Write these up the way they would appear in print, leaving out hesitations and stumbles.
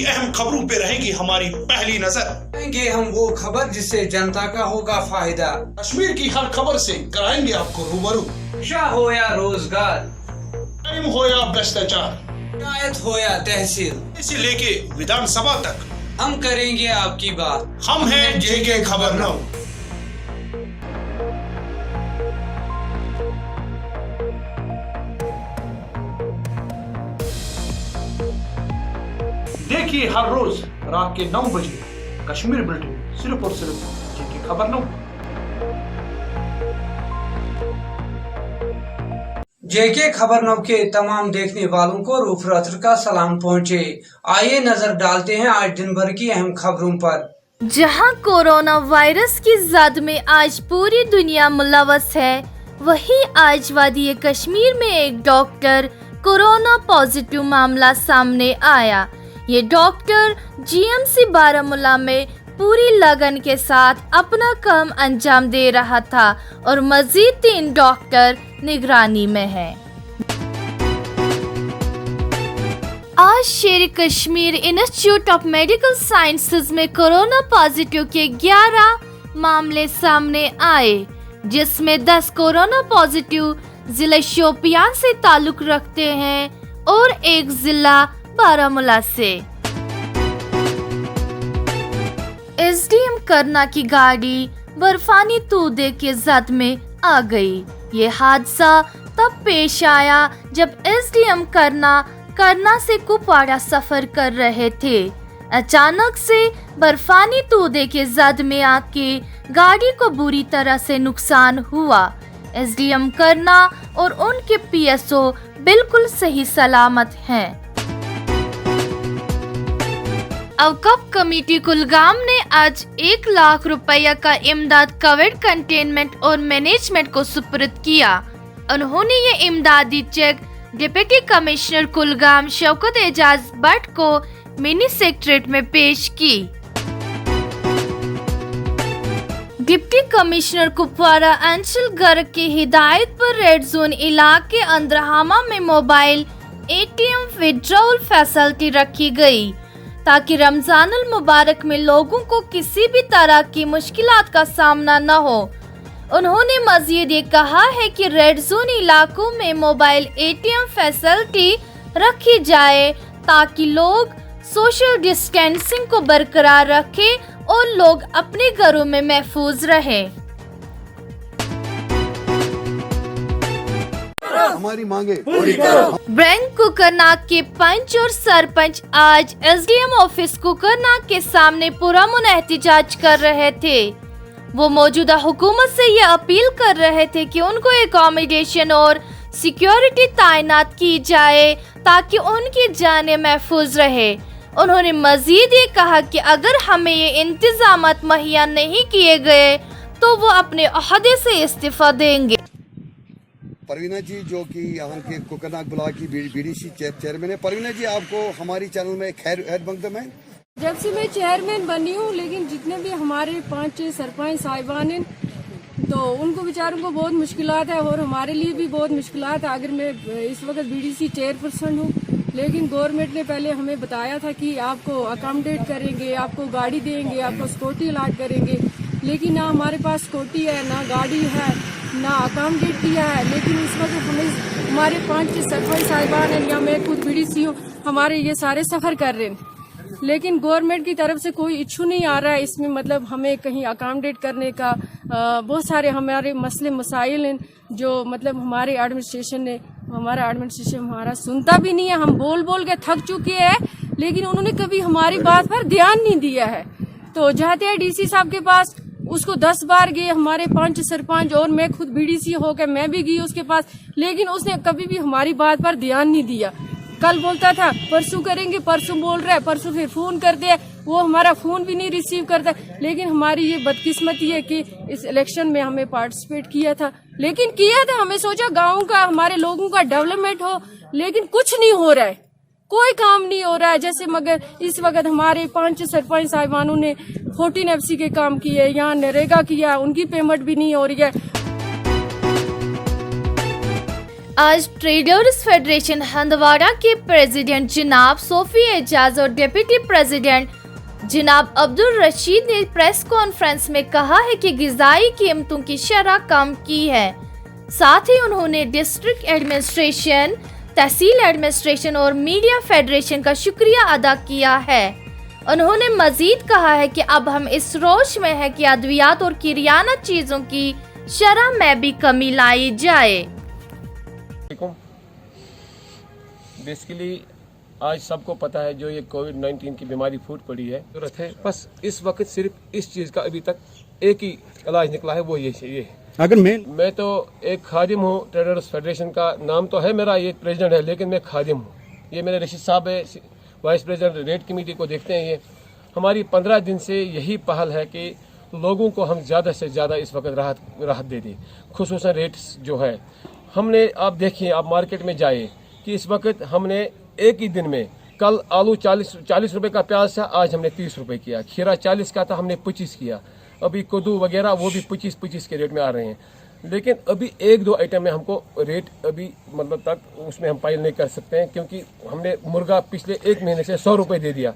अहम खबरों पे रहेगी हमारी पहली नजर। करेंगे हम वो खबर जिससे जनता का होगा फायदा। कश्मीर की हर खबर से कराएंगे आपको रूबरू। शिक्षा हो या रोजगार, टाइम हो या भ्रष्टाचार, पंचायत हो या तहसील, इसे लेके विधानसभा तक हम करेंगे आपकी बात। हम हैं जेके खबर 9। देखिए हर रोज रात के 9 बजे कश्मीर बुलेटिन, सिर्फ और सिर्फ जेके खबर 9। जेके खबर 9 के तमाम देखने वालों को रूफ रात्र का सलाम पहुँचे। आइए नजर डालते हैं आज दिन भर की अहम खबरों पर। जहां कोरोना वायरस की जद में आज पूरी दुनिया मुलव्वस है, वहीं आज वादी कश्मीर में एक डॉक्टर कोरोना पॉजिटिव मामला सामने आया। ये डॉक्टर जीएमसी बारामूला में पूरी लगन के साथ अपना काम अंजाम दे रहा था और मजीद 3 डॉक्टर निगरानी में हैं। आज शेर Kashmir institute of medical sciences में कोरोना पॉजिटिव के 11 मामले सामने आए, जिसमें 10 कोरोना पॉजिटिव जिला शोपियान से ताल्लुक रखते हैं और 1 जिला बारामूला से। एसडीएम करना की गाड़ी बर्फानी तूदे के जद में आ गई। ये हादसा तब पेश आया जब एसडीएम करना से कुपवाड़ा सफर कर रहे थे। अचानक से बर्फानी तूदे के जद में आके गाड़ी को बुरी तरह से नुकसान हुआ। एसडीएम करना और उनके पीएसओ बिल्कुल सही सलामत हैं। अवकफ कमेटी कुलगाम ने आज 1 लाख रुपया का इमदाद कोविड कंटेनमेंट और मैनेजमेंट को सुपुर्द किया। उन्होंने ये इमदादी cheque deputy commissioner Kulgam Shaukat Aijaz Bhat को मिनी सेक्रेटरीट में पेश की। डिप्टी कमिश्नर कुपवाड़ा अंचल गर्ग की हिदायत पर रेड जोन इलाके अंदरहामा में मोबाइल एटीएम विड्रॉल फैसिलिटी रखी गई, ताकि रमजानुल मुबारक में लोगों को किसी भी तरह की मुश्किलात का सामना न हो। उन्होंने मजीद ये कहा है कि रेड जोन इलाकों में मोबाइल एटीएम फैसिलिटी रखी जाए ताकि लोग सोशल डिस्टेंसिंग को बरकरार रखें और लोग अपने घरों में महफूज रहें। हमारी मांगे पूरी करो। बैंक कुकरनाग के पंच और सरपंच आज एसडीएम ऑफिस कुकरनाग के सामने पुरअमन एहतजाज कर रहे थे। वो मौजूदा हुकूमत से ये अपील कर रहे थे कि उनको एकोमोडेशन और सिक्योरिटी तैनात की जाए ताकि उनकी जानें महफूज रहे। उन्होंने मजीद ये कहा कि अगर हमें ये इंतजामात मुहैया नहीं किए गए तो वो अपने ओहदे से इस्तीफा देंगे। परवीना जी जो कि यहाँ के कुकरनाग ब्लॉक की बीडीसी चेयरमैन है। परवीना जी, आपको हमारी चैनल में खैर मकदम है। जब से मैं चेयरमैन बनी हूँ, लेकिन जितने भी हमारे 5-6 सरपंच साहिबान हैं तो उनको बेचारों को बहुत मुश्किलात है और हमारे लिए भी बहुत मुश्किलात है। अगर मैं इस वक्त बीडीसी चेयरपर्सन हूँ, लेकिन गवर्नमेंट ने पहले हमें बताया था कि आपको अकोमोडेट करेंगे, आपको गाड़ी देंगे, आपको सिक्योरिटी अलाट करेंगे, लेकिन ना हमारे पास सिक्योरिटी है, ना गाड़ी है, ना अकोमोडेट किया है। लेकिन इस वक्त हमें हमारे 5-6 सरपंच साहिबान हैं या मैं खुद बीडीसी हूँ, हमारे ये सारे सफर कर रहे हैं, लेकिन गवर्नमेंट की तरफ से कोई इशू नहीं आ रहा है इसमें। मतलब हमें कहीं अकोमोडेट करने का बहुत सारे हमारे मसले मसाइल हैं जो मतलब हमारे एडमिनिस्ट्रेशन हमारा सुनता भी नहीं है। हम बोल बोल के थक चुके हैं, लेकिन उन्होंने कभी हमारी बात पर ध्यान नहीं दिया है। तो जाते हैं डीसी साहब के पास, उसको 10 बार गए, हमारे 5 सरपंच और मैं खुद बीडीसी होकर मैं भी गई उसके पास, लेकिन उसने कभी भी हमारी बात पर ध्यान नहीं दिया। कल बोलता था परसों करेंगे, परसों बोल रहा है, परसों फिर फोन करते हैं, वो हमारा फोन भी नहीं रिसीव करता। लेकिन हमारी ये बदकिस्मती है कि इस इलेक्शन में हमें पार्टिसिपेट किया था, हमें सोचा गाँव का हमारे लोगों का डेवलपमेंट हो, लेकिन कुछ नहीं हो रहा है, कोई काम नहीं हो रहा है। जैसे मगर इस वक्त हमारे 5 सरपंच साहिबानों ने 14 FC के काम किए, यहाँ नरेगा किया, उनकी पेमेंट भी नहीं हो रही है। आज ट्रेडर्स फेडरेशन हंदवाड़ा के प्रेसिडेंट जनाब सोफी एजाज और डिप्टी प्रेसिडेंट जनाब अब्दुल रशीद ने प्रेस कॉन्फ्रेंस में कहा है कि ग़िज़ाई कीमतों की शरह कम की है। साथ ही उन्होंने डिस्ट्रिक्ट एडमिनिस्ट्रेशन, तहसील एडमिनिस्ट्रेशन और मीडिया फेडरेशन का शुक्रिया अदा किया है। उन्होंने मजीद कहा है कि अब हम इस रोश में है कि अद्वियात और किराना चीज़ों की शरह में भी कमी लाई जाए। बेसिकली आज सबको पता है जो ये कोविड-19 की बीमारी फूट पड़ी है, जरूरत है बस इस वक्त सिर्फ इस चीज़ का अभी तक एक ही इलाज निकला है, वो ये है। अगर मैं तो एक खादिम हूँ, ट्रेडर्स फेडरेशन का नाम तो है मेरा, ये प्रेसिडेंट है, लेकिन मैं खादिम हूँ। ये मेरे रशीद साहब है, वाइस प्रेसिडेंट रेट कमेटी को देखते हैं। ये हमारी 15 दिन से यही पहल है कि लोगों को हम ज़्यादा से ज़्यादा इस वक्त राहत दे दें, खुसूसन रेट्स जो है। हमने आप देखिए, आप मार्केट में जाए कि इस वक्त हमने एक ही दिन में, कल आलू 40 रुपए का प्याज था, आज हमने 30 रुपए किया। खीरा 40 का था, हमने 25 किया। अभी कद्दू वगैरह वो भी 25 के रेट में आ रहे हैं। लेकिन अभी एक दो आइटम में हमको रेट अभी मतलब तक उसमें हम पाइल नहीं कर सकते हैं, क्योंकि हमने मुर्गा पिछले एक महीने से 100 रुपये दे दिया,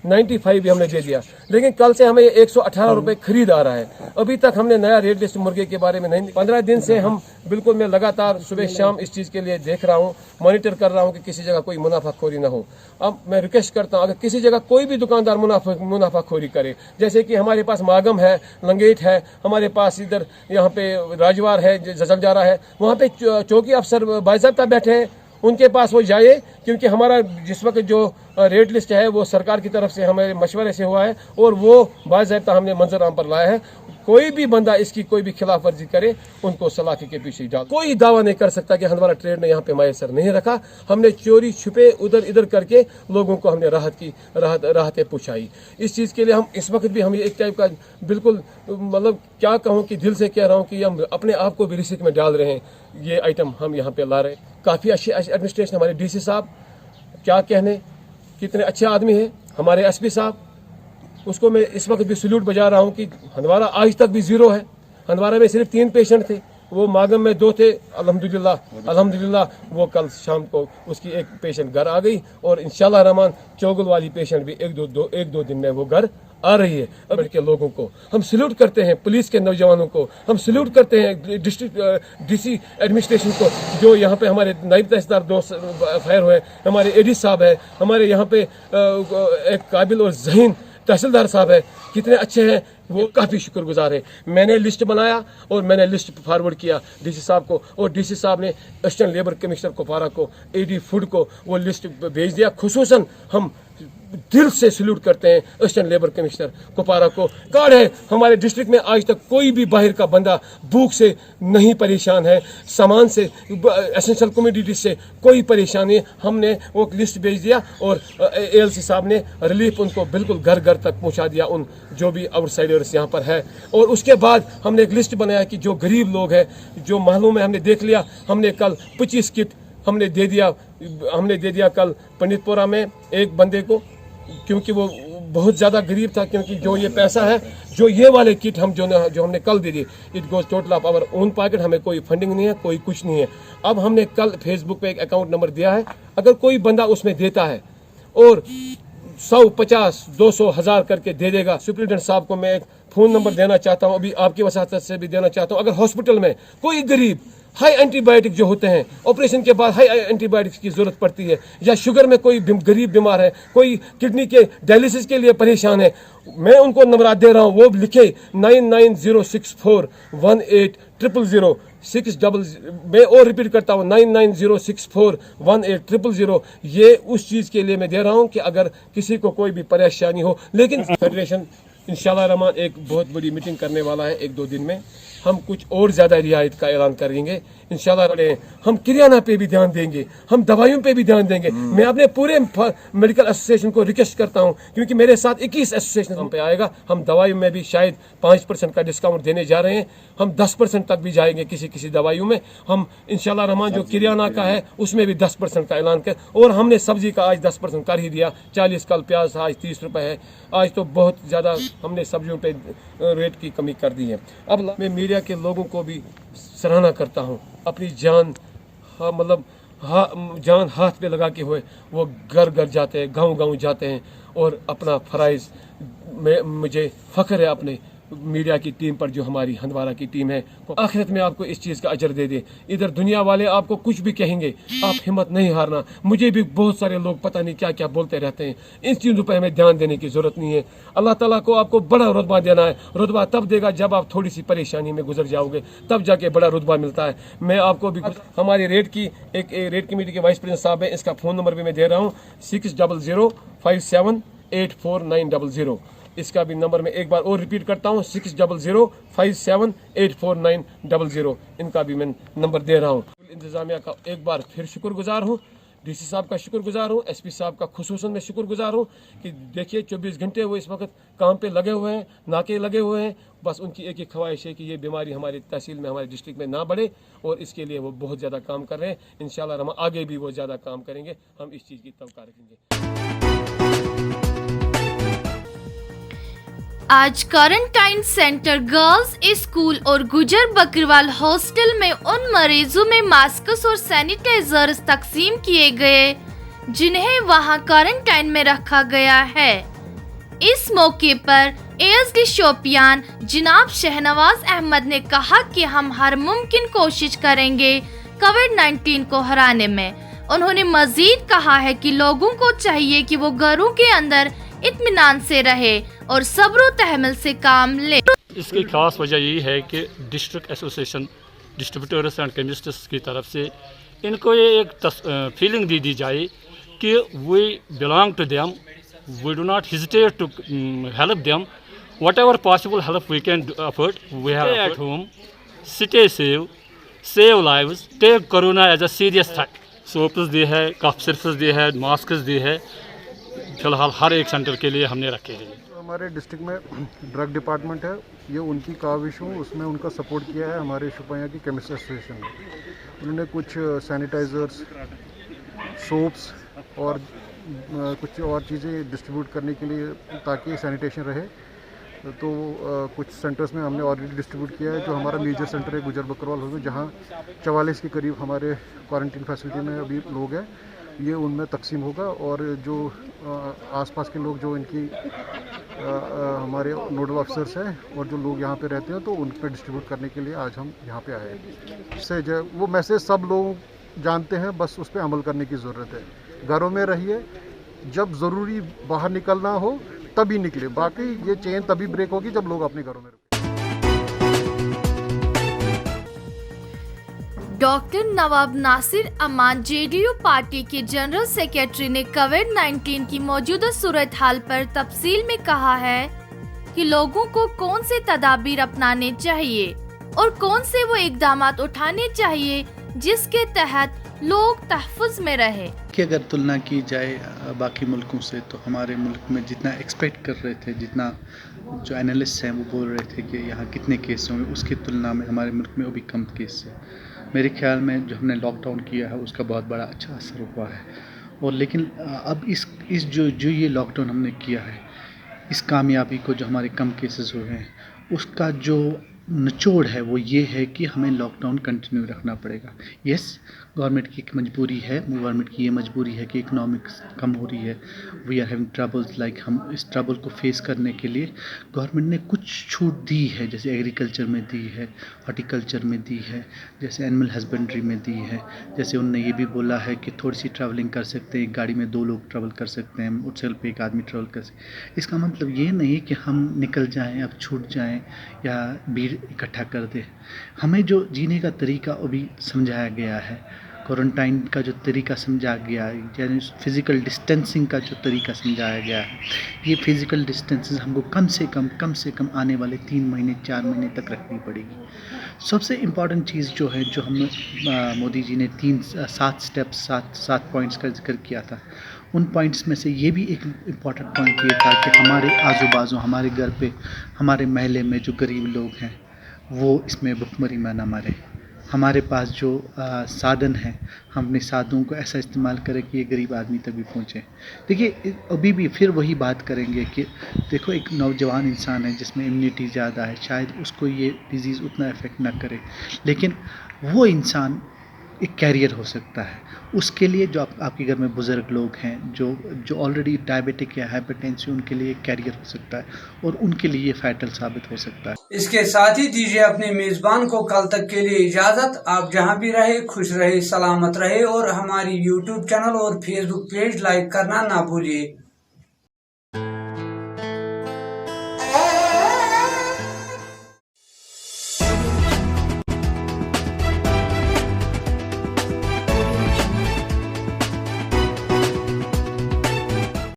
95 भी हमने दे दिया, लेकिन कल से हमें 118 रुपये खरीद आ रहा है। अभी तक हमने नया रेट लिस्ट मुर्गे के बारे में नहीं। 15 दिन से हम बिल्कुल, मैं लगातार सुबह शाम इस चीज़ के लिए देख रहा हूँ, मॉनिटर कर रहा हूँ कि किसी जगह कोई मुनाफाखोरी ना हो। अब मैं रिक्वेस्ट करता हूँ, अगर किसी जगह कोई भी दुकानदार मुनाफाखोरी करे, जैसे कि हमारे पास मागम है, लंगेट है, हमारे पास इधर यहाँ पे राजवार है, जसलजारा है, वहाँ पे चौकी अफसर बाइज़ाब्ता बैठे हैं, उनके पास वो जाए, क्योंकि हमारा जिस वक्त जो रेट लिस्ट है वो सरकार की तरफ से हमारे मशवरे से हुआ है और वो बाज़ाब्ता हमने मंजर आम पर लाया है। कोई भी बंदा इसकी कोई भी खिलाफ वर्जी करे, उनको सलाखे के पीछे डाल। कोई दावा नहीं कर सकता कि हंदवाड़ा ट्रेड ने यहाँ पे मैसर नहीं रखा। हमने चोरी छुपे उधर इधर करके लोगों को हमने राहतें पहुँचाई। इस चीज़ के लिए हम इस वक्त भी हम एक टाइप का बिल्कुल मतलब क्या कहूँ कि दिल से कह रहा हूँ कि हम अपने आप को भी रिस्क में डाल रहे हैं। ये आइटम हम यहाँ पे ला रहे हैं। काफ़ी अच्छी एडमिनिस्ट्रेशन, हमारे डीसी साहब क्या कहने, कितने अच्छे आदमी हैं। हमारे एसपी साहब, उसको मैं इस वक्त भी सल्यूट बजा रहा हूँ कि हंदवाड़ा आज तक भी ज़ीरो है। हंदवाड़ा में सिर्फ 3 पेशेंट थे, वो मागम में 2 थे। अल्हम्दुलिल्लाह वो कल शाम को उसकी एक पेशेंट घर आ गई और इंशाल्लाह रहमान चौगुल वाली पेशेंट भी एक दो दिन में वो घर आ रही है। अब के लोगों को हम सल्यूट करते हैं, पुलिस के नौजवानों को हम सल्यूट करते हैं, डिस्ट्रिक्ट डीसी एडमिनिस्ट्रेशन को, जो यहाँ पे हमारे नायब तहसीलदार 2 फायर हुए, हमारे एडी साहब है, हमारे यहाँ पे एक काबिल और ज़हीन तहसीलदार साहब है, कितने अच्छे हैं, वो काफ़ी शुक्रगुजार है। मैंने लिस्ट बनाया और मैंने लिस्ट फॉरवर्ड किया डीसी साहब को, और डीसी साहब ने असिस्टेंट लेबर कमिश्नर कुपवारा को, एडी फूड को वो लिस्ट भेज दिया। खुसूसन हम दिल से सल्यूट करते हैं असिस्टेंट लेबर कमिश्नर कुपवारा को। कार्ड है हमारे डिस्ट्रिक्ट में, आज तक कोई भी बाहर का बंदा भूख से नहीं परेशान है, सामान से, एसेंशियल कमोडिटी से कोई परेशानी है। हमने वो लिस्ट भेज दिया और एएलसी साहब ने रिलीफ उनको बिल्कुल घर घर तक पहुंचा दिया, उन जो भी आउटसाइडर्स यहाँ पर है। और उसके बाद हमने एक लिस्ट बनाया कि जो गरीब लोग हैं, जो महलों में, हमने देख लिया, हमने कल 25 किट हमने दे दिया कल पंडितपुरा में एक बंदे को, क्योंकि वो बहुत ज़्यादा गरीब था। क्योंकि जो ये पैसा है, जो ये वाले किट हम जो हमने कल दे दी, it goes total of our own pocket, हमें कोई फंडिंग नहीं है, कोई कुछ नहीं है। अब हमने कल फेसबुक पे एक अकाउंट नंबर दिया है, अगर कोई बंदा उसमें देता है और 100, 50, 200, 1000 करके दे देगा। सुप्रिटेंडेंट साहब को मैं एक फ़ोन नंबर देना चाहता हूँ, अभी आपकी वसाहत से भी देना चाहता हूँ। अगर हॉस्पिटल में कोई गरीब हाई एंटीबायोटिक जो होते हैं, ऑपरेशन के बाद हाई एंटीबायोटिक्स की जरूरत पड़ती है, या शुगर में कोई गरीब बीमार है, कोई किडनी के डायलिसिस के लिए परेशान है, मैं उनको नंबर दे रहा हूँ, वो लिखे 9906418006 मैं और रिपीट करता हूँ 9906418006। ये उस चीज़ के लिए मैं दे रहा हूँ कि अगर किसी को कोई भी परेशानी हो। लेकिन फेडरेशन इंशाल्लाह रहमान एक बहुत बड़ी मीटिंग करने वाला है 1-2 दिन में। हम कुछ और ज़्यादा रियायत का ऐलान करेंगे इंशाल्लाह। हम किराना पे भी ध्यान देंगे, हम दवाइयों पे भी ध्यान देंगे। मैं अपने पूरे मेडिकल एसोसिएशन को रिक्वेस्ट करता हूं, क्योंकि मेरे साथ 21 एसोसिएशन हम पे आएगा। हम दवाइयों में भी शायद 5% का डिस्काउंट देने जा रहे हैं, हम 10% तक भी जाएंगे किसी दवाइयों में। हम इंशाल्लाह रहमान जो किराना का है उसमें भी 10% का ऐलान कर, और हमने सब्जी का आज 10% कर ही दिया। 40 कल प्याज आज 30 रुपये है। आज तो बहुत ज़्यादा हमने सब्जियों पे रेट की कमी कर दी है। अब मैं मीडिया के लोगों को भी सराहना करता हूँ, अपनी जान मतलब जान हाथ पे लगा के हुए वो घर घर जाते हैं, गांव गांव जाते हैं और अपना फ़राइज़ में मुझे फ़ख्र है अपने मीडिया की टीम पर, जो हमारी हंदवारा की टीम है। आखिरत में आपको इस चीज़ का अजर दे दे। इधर दुनिया वाले आपको कुछ भी कहेंगे, आप हिम्मत नहीं हारना। मुझे भी बहुत सारे लोग पता नहीं क्या क्या बोलते रहते हैं, इन चीज़ों पर हमें ध्यान देने की ज़रूरत नहीं है। अल्लाह ताला को आपको बड़ा रुतबा देना है। रुतबा तब देगा जब आप थोड़ी सी परेशानी में गुजर जाओगे, तब जाके बड़ा रुतबा मिलता है। मैं आपको भी हमारी रेड कमेटी के वाइस प्रेसिडेंट साहब है, इसका फ़ोन नंबर भी मैं दे रहा हूँ 6005784900। इसका भी नंबर मैं एक बार और रिपीट करता हूँ 6005784900। इनका भी मैं नंबर दे रहा हूँ। इंतज़ामिया का एक बार फिर शुक्रगुजार हूँ, डीसी साहब का शुक्रगुजार हूँ, एसपी साहब का खुसूसन मैं शुक्रगुजार हूँ कि देखिए 24 घंटे वो इस वक्त काम पे लगे हुए हैं, नाके लगे हुए हैं। बस उनकी एक ही ख्वाहिश है कि ये बीमारी हमारी तहसील में, हमारे डिस्ट्रिक्ट में ना बढ़े, और इसके लिए वो बहुत ज़्यादा काम कर रहे हैं। इंशाल्लाह हम आगे भी वो ज़्यादा काम करेंगे, हम इस चीज़ की तवक्का रखेंगे। आज क्वारंटाइन सेंटर, गर्ल्स स्कूल और गुजर बकरवाल हॉस्टल में उन मरीजों में मास्क और सैनिटाइजर्स तकसीम किए गए जिन्हें वहां क्वारंटाइन में रखा गया है। इस मौके पर एएसडी शोपियान जनाब शहनवाज अहमद ने कहा कि हम हर मुमकिन कोशिश करेंगे कोविड-19 को हराने में। उन्होंने मजीद कहा है कि लोगों को चाहिए कि वो घरों के अंदर इत्मीनान से रहे और सब्र व तहम्मुल से काम ले। इसकी खास वजह यही है कि district association distributors and chemists की तरफ से इनको ये एक फीलिंग दी जाए कि we belong to them, we do not hesitate to help them, whatever possible help we can afford, we have at home, stay safe, save lives, take corona as a serious threat. Soaps दी है, cough syrups दी है, mask दी है, फिलहाल हर एक centre के लिए हमने रखे हैं। हमारे डिस्ट्रिक्ट में ड्रग डिपार्टमेंट है, ये उनकी काविश हूँ, उसमें उनका सपोर्ट किया है हमारे शुपाया की केमिस्ट एसोसिएशन ने। उन्होंने कुछ सैनिटाइज़र्स, सोप्स और कुछ और चीज़ें डिस्ट्रीब्यूट करने के लिए ताकि सैनिटेशन रहे। तो कुछ सेंटर्स में हमने ऑलरेडी डिस्ट्रीब्यूट किया है। जो हमारा मेजर सेंटर है गुजर बकरवाल में, जहाँ 44 के करीब हमारे क्वारंटीन फैसिलिटी में अभी लोग हैं, ये उनमें तकसीम होगा। और जो आसपास के लोग जो इनकी हमारे नोडल ऑफिसर्स हैं और जो लोग यहाँ पे रहते हैं, तो उन पर डिस्ट्रीब्यूट करने के लिए आज हम यहाँ पे आए हैं। इससे वो मैसेज सब लोग जानते हैं, बस उस पर अमल करने की ज़रूरत है। घरों में रहिए, जब ज़रूरी बाहर निकलना हो तभी निकले, बाकी ये चेन तभी ब्रेक होगी जब लोग अपने घरों में रुकें। डॉक्टर नवाब नासिर अमान जेडीयू पार्टी के जनरल सेक्रेटरी ने कोविड-19 की मौजूदा सूरत हाल पर तफसील में कहा है कि लोगों को कौन से तदाबीर अपनाने चाहिए और कौन से वो इकदामात उठाने चाहिए जिसके तहत लोग तहफ़्फ़ुज़ में रहे। कि अगर तुलना की जाए बाकी मुल्कों से, तो हमारे मुल्क में जितना एक्सपेक्ट कर रहे थे, जितना जो एनालिस्ट हैं वो बोल रहे थे कि यहाँ कितने केस होंगे, उसकी तुलना में हमारे मुल्क में अभी कम केस है। मेरे ख्याल में जो हमने लॉकडाउन किया है उसका बहुत बड़ा अच्छा असर हुआ है। और लेकिन अब इस जो ये लॉकडाउन हमने किया है, इस कामयाबी को, जो हमारे कम केसेस हुए हैं, उसका जो निचोड़ है वो ये है कि हमें लॉकडाउन कंटिन्यू रखना पड़ेगा। यस, गवर्नमेंट की एक मजबूरी है, गवर्नमेंट की ये मजबूरी है कि इकोनॉमिक्स कम हो रही है, we are having troubles. Like हम इस ट्रबल को फेस करने के लिए गवर्नमेंट ने कुछ छूट दी है, जैसे एग्रीकल्चर में दी है, हॉर्टिकल्चर में दी है, जैसे एनिमल हस्बेंड्री में दी है। जैसे उन्होंने ये भी बोला है कि थोड़ी सी ट्रैवलिंग कर सकते हैं, एक गाड़ी में 2 लोग ट्रैवल कर सकते हैं, मोटरसाइकिल पे एक आदमी ट्रैवल कर सकते हैं। इसका मतलब ये नहीं कि हम निकल जाएँ, अब छूट जाएँ या भीड़ इकट्ठा कर दे। हमें जो जीने का तरीका अभी समझाया गया है, क्वारंटाइन का जो तरीका समझाया गया है, यानी फ़िज़िकल डिस्टेंसिंग का जो तरीका समझाया गया है, ये फ़िज़िकल डिस्टेंसेस हमको कम से कम आने वाले 3 महीने 4 महीने तक रखनी पड़ेगी। सबसे इम्पॉर्टेंट चीज़ जो है, जो हम मोदी जी ने 7 स्टेप्स 7 पॉइंट्स का जिक्र किया था, उन पॉइंट्स में से ये भी एक इम्पॉर्टेंट पॉइंट ये था कि हमारे आजू बाजू, हमारे घर पे, हमारे महल्ले में जो गरीब लोग हैं वो इसमें भुखमरी में ना मरे। हमारे पास जो साधन हैं, हम अपने साधनों को ऐसा इस्तेमाल करें कि ये गरीब आदमी तक भी पहुँचे। देखिए, अभी भी फिर वही बात करेंगे कि देखो, एक नौजवान इंसान है जिसमें इम्यूनिटी ज़्यादा है, शायद उसको ये डिज़ीज़ उतना इफ़ेक्ट ना करे, लेकिन वो इंसान एक कैरियर हो सकता है। उसके लिए जो आपके घर में बुज़ुर्ग लोग हैं जो ऑलरेडी डायबिटिक या हाइपरटेंसिव, उनके लिए एक कैरियर हो सकता है और उनके लिए ये फैटल साबित हो सकता है। इसके साथ ही दीजिए अपने मेजबान को कल तक के लिए इजाजत। आप जहां भी रहे खुश रहे, सलामत रहे और हमारी YouTube चैनल और Facebook पेज लाइक करना ना भूलिए।